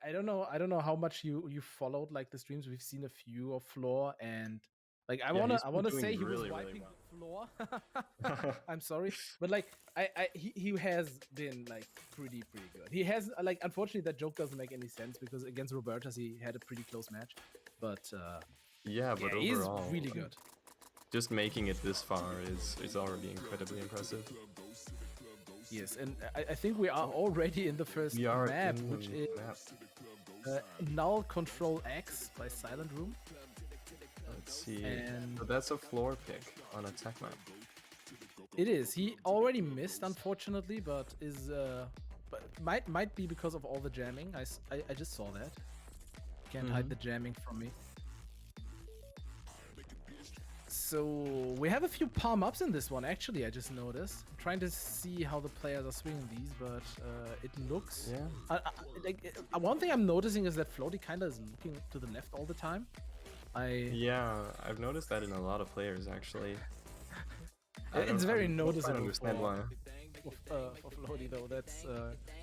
I don't know how much you followed like the streams. We've seen a few of Floor, and like I he's been wanna doing say he really, was really wiping well. the floor. I'm sorry, but like he has been like pretty good. He has like, unfortunately that joke doesn't make any sense because against Robertas he had a pretty close match, but yeah, but he's overall, really good. Just making it this far is already incredibly impressive. Yes, and I think we are already in the first map, which is NULCTRL EX by Silentroom. Let's see. And so that's a floor pick on a tech map. It is. He already missed, unfortunately, but is but might be because of all the jamming. I just saw that. Can't hide the jamming from me. So we have a few palm ups in this one. Actually, I just noticed. I'm trying to see how the players are swinging these, but it looks. Yeah. One thing I'm noticing is that Floaty kind of is looking to the left all the time. Yeah, I've noticed that in a lot of players actually. It's very noticeable. I don't understand why. For Floaty though, that's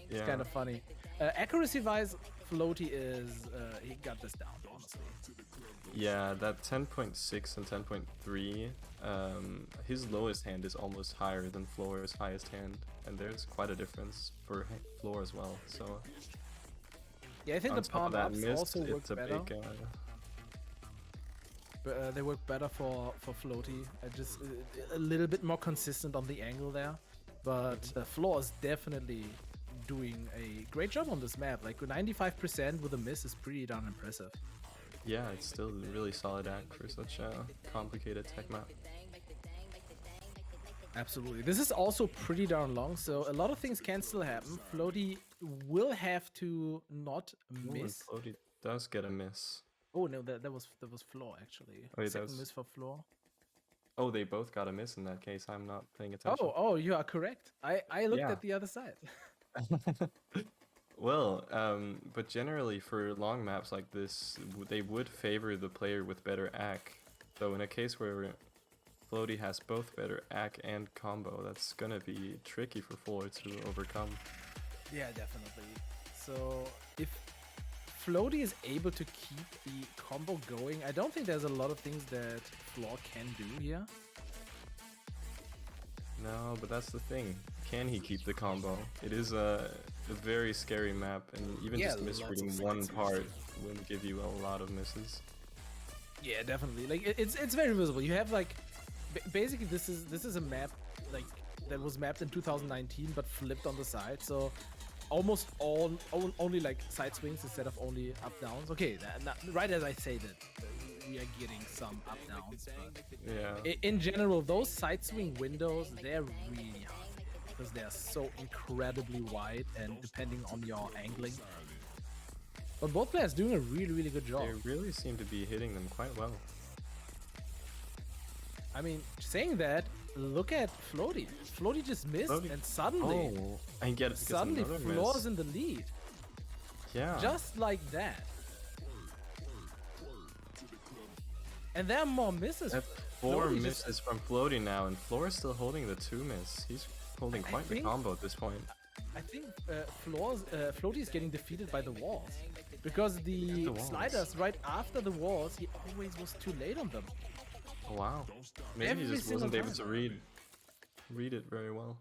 it's kind of funny. Accuracy-wise, Floaty is he got this down, honestly. Yeah, that 10.6 and 10.3, his lowest hand is almost higher than Flor's highest hand, and there's quite a difference for Flor as well. So yeah, I think the palm ups also work better. But they work better for Floaty. Just a little bit more consistent on the angle there. But Flor is definitely doing a great job on this map. Like 95% with a miss is pretty darn impressive. Yeah, it's still a really solid act for such a complicated tech map. Absolutely. This is also pretty darn long, so a lot of things can still happen. Floaty will have to not miss. Floaty does get a miss. Oh no, that was Floor actually. Wait, Second miss for Floor. Oh, they both got a miss in that case. I'm not paying attention. Oh, you are correct. I looked at the other side. Well, but generally for long maps like this, they would favor the player with better AC. So in a case where Floaty has both better AC and combo, that's gonna be tricky for Flor to overcome. Yeah, definitely. So if Floaty is able to keep the combo going, I don't think there's a lot of things that Flor can do here. No, but that's the thing. Can he keep the combo? It is a very scary map, and even just misreading one part will give you a lot of misses. Yeah, definitely. Like it's very visible. You have like basically this is a map like that was mapped in 2019 but flipped on the side. So almost only like side swings instead of only up downs. Okay, right as I say that. We are getting some up downs, but yeah. In general, those side swing windows, they're really hard because they're so incredibly wide and depending on your angling. But both players doing a really good job. They really seem to be hitting them quite well. I mean, saying that, look at Floaty. Floaty just missed and suddenly, suddenly Flor's in the lead. Yeah. Just like that. And there are more misses. That's 4 misses from Floaty now, and Flor is still holding the 2 miss. He's holding quite the combo at this point. I think Floaty is getting defeated by the walls. Because the sliders right after the walls, he always was too late on them. Oh, wow. Maybe he just wasn't able to read it very well.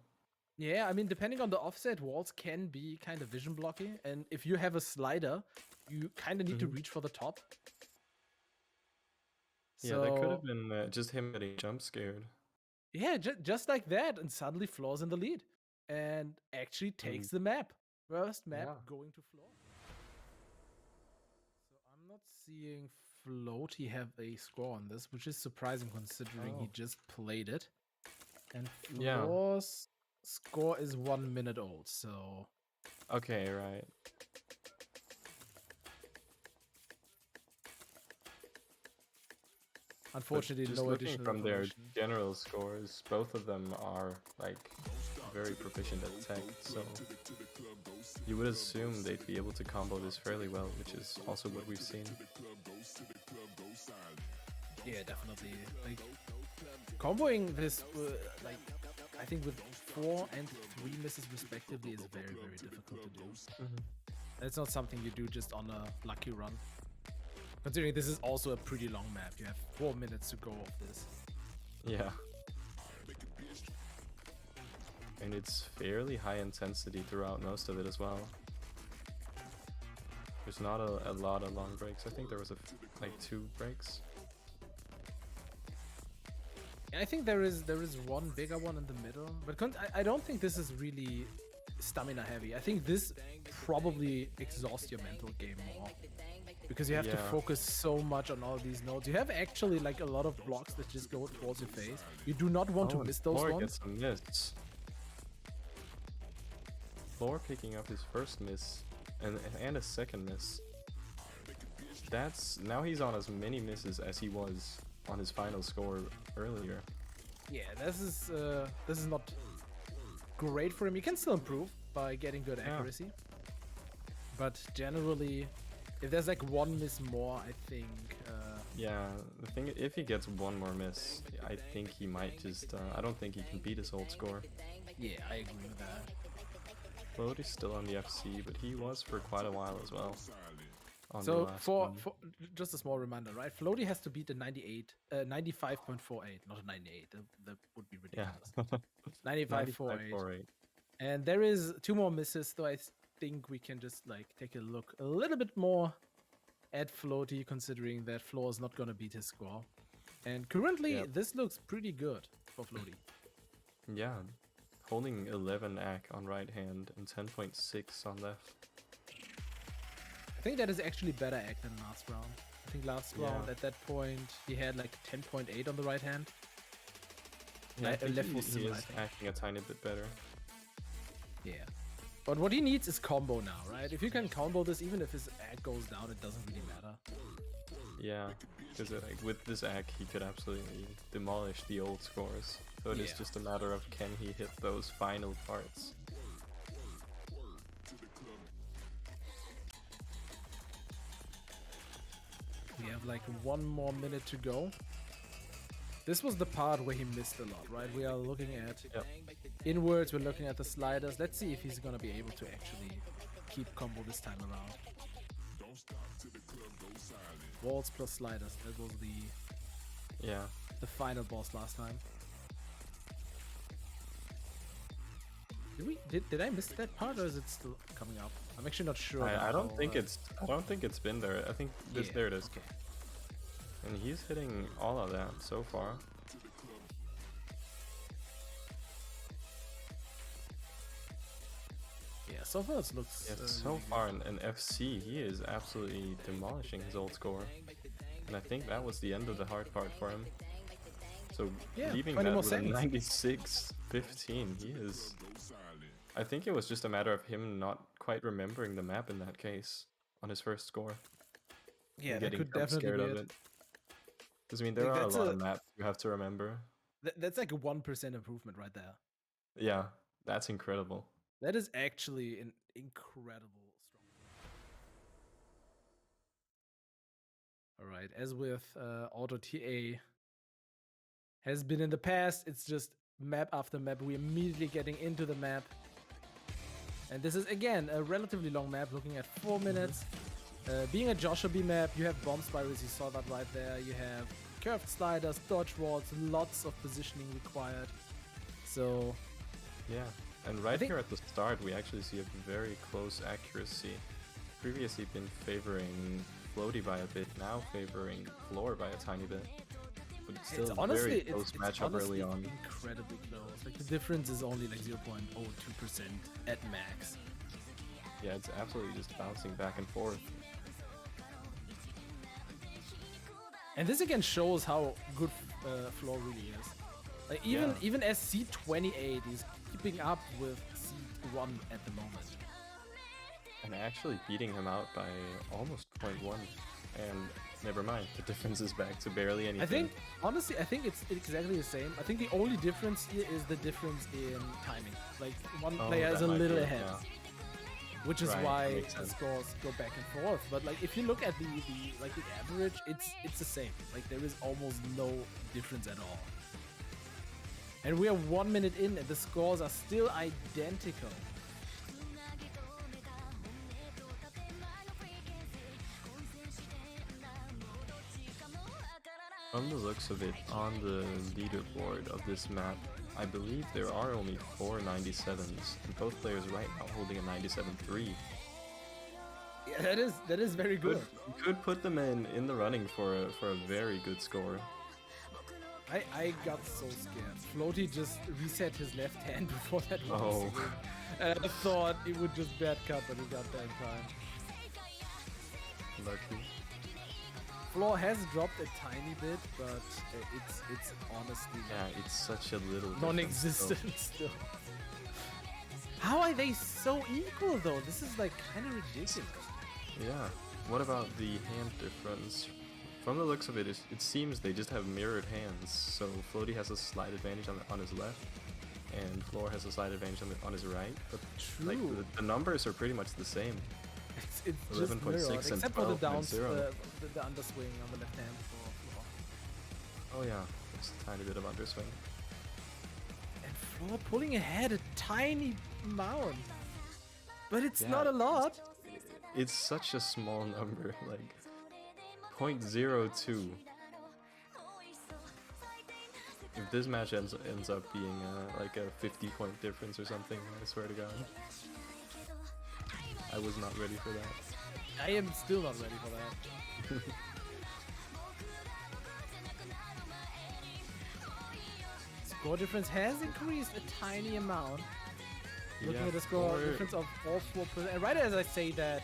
Yeah, I mean, depending on the offset, walls can be kind of vision blocking. And if you have a slider, you kind of need to reach for the top. Yeah, that could have been just him getting jump scared. Yeah, just like that, and suddenly Flor's in the lead, and actually takes the map. First map going to Flor. So I'm not seeing Floaty have a score on this, which is surprising considering he just played it. And Flor's score is 1 minute old, so... Okay, right. Unfortunately, just no looking additional from their general scores, both of them are like very proficient at tech, so you would assume they'd be able to combo this fairly well, which is also what we've seen. Yeah, definitely. Like comboing this, like I think with 4 and 3 misses respectively, is very difficult to do. It's not something you do just on a lucky run. Considering this is also a pretty long map. You have 4 minutes to go of this. Yeah. And it's fairly high intensity throughout most of it as well. There's not a lot of long breaks. I think there was like 2 breaks. I think there is one bigger one in the middle, but I don't think this is really stamina heavy. I think this probably exhausts your mental game more because you have to focus so much on all these nodes. You have actually like a lot of blocks that just go towards your face. You do not want to miss those ones. Gets a miss. Flor picking up his first miss and a second miss. Now he's on as many misses as he was on his final score earlier. Yeah, this is not great for him. You can still improve by getting good accuracy, but generally, if there's like one miss more, I think. Yeah, the thing, if he gets one more miss, I think he might just. I don't think he can beat his old score. Yeah, I agree with that. Floaty's still on the FC, but he was for quite a while as well. So for just a small reminder, right? Floaty has to beat the 95.48, not a 98. That would be ridiculous. Yeah. 95.48. And there is 2 more misses, though I think we can just like take a look a little bit more at Floaty, considering that Flor is not gonna beat his score. And currently, this looks pretty good for Floaty. Yeah, holding 11 AC on right hand and 10.6 on left. I think that is actually better act than last round. I think last round at that point he had like 10.8 on the right hand. Yeah, I think left was he is acting a tiny bit better. Yeah, but what he needs is combo now, right? If you can combo this, even if his act goes down, it doesn't really matter. Yeah, because like with this act he could absolutely demolish the old scores. So it is just a matter of can he hit those final parts. We have like 1 more minute to go. This was the part where he missed a lot, right? We are looking at inwards, we're looking at the sliders. Let's see if he's gonna be able to actually keep combo this time around. Walls plus sliders, that was the final boss last time. Did I miss that part, or is it still coming up? I'm actually not sure. I don't think it's been there. I think there it is. Okay. And he's hitting all of that so far. Yeah, so far it looks. So really far in FC, he is absolutely demolishing his old score, and I think that was the end of the hard part for him. So leaving that with a 96-15, he is. I think it was just a matter of him not quite remembering the map in that case on his first score. Yeah, that could definitely be it. Because I mean, there are a lot of maps you have to remember. That's like a 1% improvement right there. Yeah, that's incredible. That is actually an incredible strong. All right, as with Auto TA has been in the past, it's just map after map. We're immediately getting into the map. And this is, again, a relatively long map, looking at 4 minutes. Being a Joshua B map, you have bomb spirals, you saw that right there. You have curved sliders, dodge walls, lots of positioning required. So... yeah, and right here at the start, we actually see a very close accuracy. Previously been favoring Floaty by a bit, now favoring Flor by a tiny bit. But it's still honestly, very close matchup early on. Incredibly close. Like the difference is only like 0.02% at max. Yeah, it's absolutely just bouncing back and forth. And this again shows how good Flor really is. Like even as C28 is keeping up with C1 at the moment. And actually beating him out by almost 0.1. And never mind, the difference is back to barely anything. I think, honestly, it's exactly the same. I think the only difference here is the difference in timing. Like, one player is a little ahead. Which is why the scores go back and forth. But like, if you look at the average, it's the same. Like, there is almost no difference at all. And we are 1 minute in, and the scores are still identical. from the looks of it, on the leaderboard of this map, I believe there are only 4 97s, and both players right now holding a 97-3. Yeah, that is very good. Could put them in the running for a very good score. I got so scared. Floaty just reset his left hand before that one. Oh. And I thought it would just bad cut, but he got that in time. Lucky. Flor has dropped a tiny bit, but it's honestly it's such a little non-existent still. How are they so equal though? This is like kind of ridiculous. Yeah. What about the hand difference? From the looks of it, it seems they just have mirrored hands. So Floaty has a slight advantage on his left, and Flor has a slight advantage on his right. But like the numbers are pretty much the same. It's just 11.6 mirrored, and except for the downs, 12.0. the underswing on the left hand for Flor. Oh yeah, just a tiny bit of underswing. And Flor pulling ahead a tiny amount, but it's not a lot. It's such a small number, like 0.02. If this match ends up being like a 50-point difference or something, I swear to God. I was not ready for that. I am still not ready for that. Score difference has increased a tiny amount. Looking at the score difference of all 4%. And right as I say that,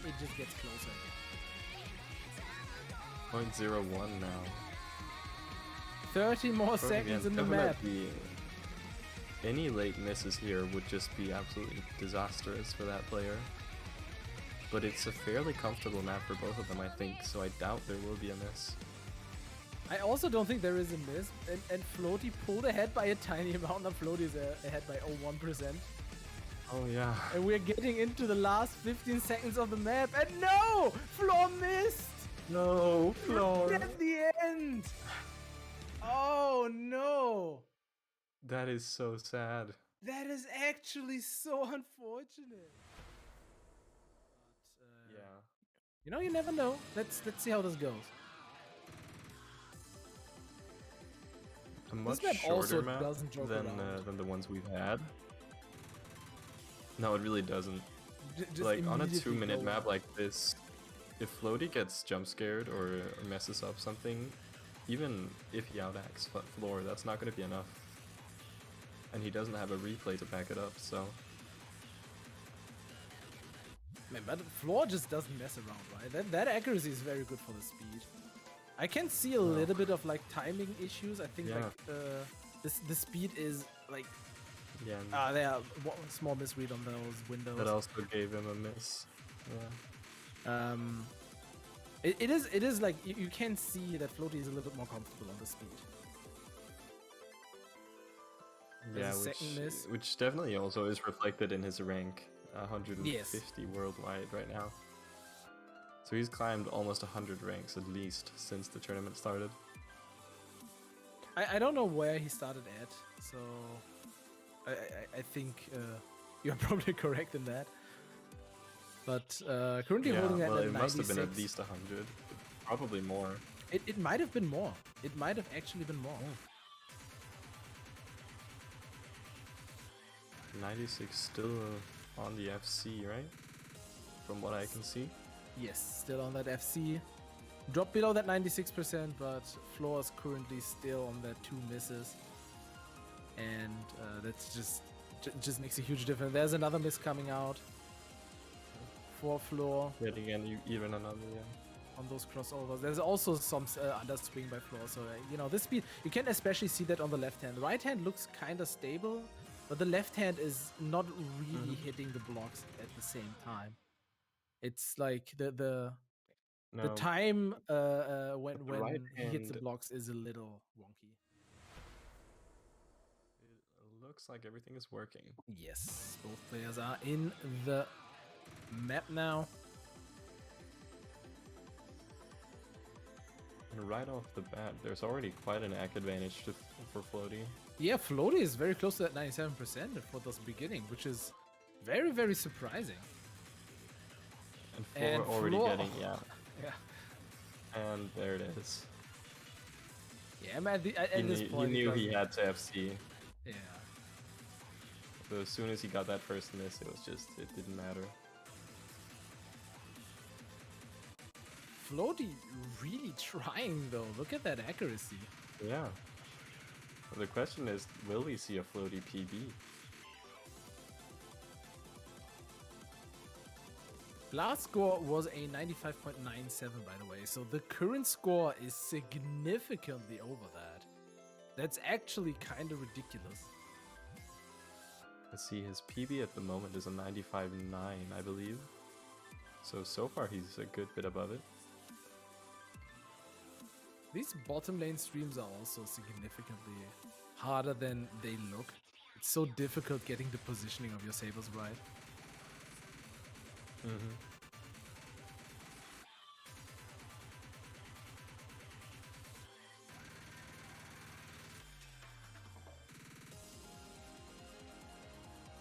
it just gets closer. 0.01 now. 30 more seconds in the map. Any late misses here would just be absolutely disastrous for that player. But it's a fairly comfortable map for both of them, I think, so I doubt there will be a miss. I also don't think there is a miss, and Floaty pulled ahead by a tiny amount. Now Floaty is ahead by 0.1%. Oh yeah. And we're getting into the last 15 seconds of the map, and no! Flor missed! No, Flor! At the end! Oh no! That is so sad. That is actually so unfortunate. But, yeah. You know, you never know. Let's see how this goes. A much map shorter also map doesn't joke than the ones we've had. No, it really doesn't. Just like on a immediately 2-minute go map up. like this, if Floaty gets jump scared or messes up something, even if he outacts Flor, that's not going to be enough. And he doesn't have a replay to back it up, so... Man, but Flor just doesn't mess around, right? That accuracy is very good for the speed. I can see a little bit of like timing issues. I think like the speed is like there are small misread on those windows. That also gave him a miss. Yeah. It is like you can see that Floaty is a little bit more comfortable on the speed. Yeah, which definitely also is reflected in his rank, 150 worldwide right now. So he's climbed almost 100 ranks at least since the tournament started. I don't know where he started at, so I think you're probably correct in that. But currently holding that at 96. It must have been at least 100, probably more. It might have been more. It might have actually been more. Yeah. 96 still on the FC, right? From what I can see. Yes, still on that FC. Dropped below that 96%, but Flor is currently still on that 2 misses. And that's just makes a huge difference. There's another miss coming out for Flor. Yet again, even another, on those crossovers. There's also some underswing by Flor, so you know, this speed, you can especially see that on the left hand. The right hand looks kind of stable, but the left hand is not really hitting the blocks at the same time. It's like the time when he hits the blocks is a little wonky. It looks like everything is working. Yes, both players are in the map now. And right off the bat, there's already quite an ACK advantage for Floaty. Yeah, Floaty is very close to that 97% for this beginning, which is very, very surprising. And Flor already getting, yeah. And there it is. Yeah, I'm at this He point. knew he had to FC. Yeah. But as soon as he got that first miss, it was just, it didn't matter. Floaty really trying though. Look at that accuracy. Yeah. Well, the question is, will we see a floaty PB? Last score was a 95.97 by the way, so the current score is significantly over that. That's actually kind of ridiculous. Let's see, his PB at the moment is a 95.9, I believe. So far he's a good bit above it. These bottom lane streams are also significantly harder than they look. It's so difficult getting the positioning of your sabers right.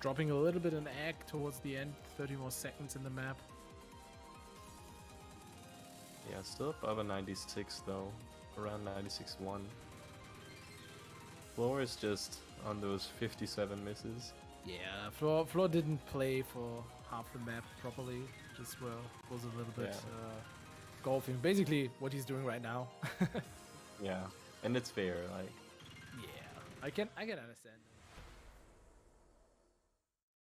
Dropping a little bit an egg towards the end, 30 more seconds in the map. Yeah, still above a 96 though, around 96.1. Flor is just on those 57 misses. Yeah, Floor didn't play for half the map properly. Just was a little bit golfing. Basically, what he's doing right now. Yeah, and it's fair, like. Yeah, I can understand.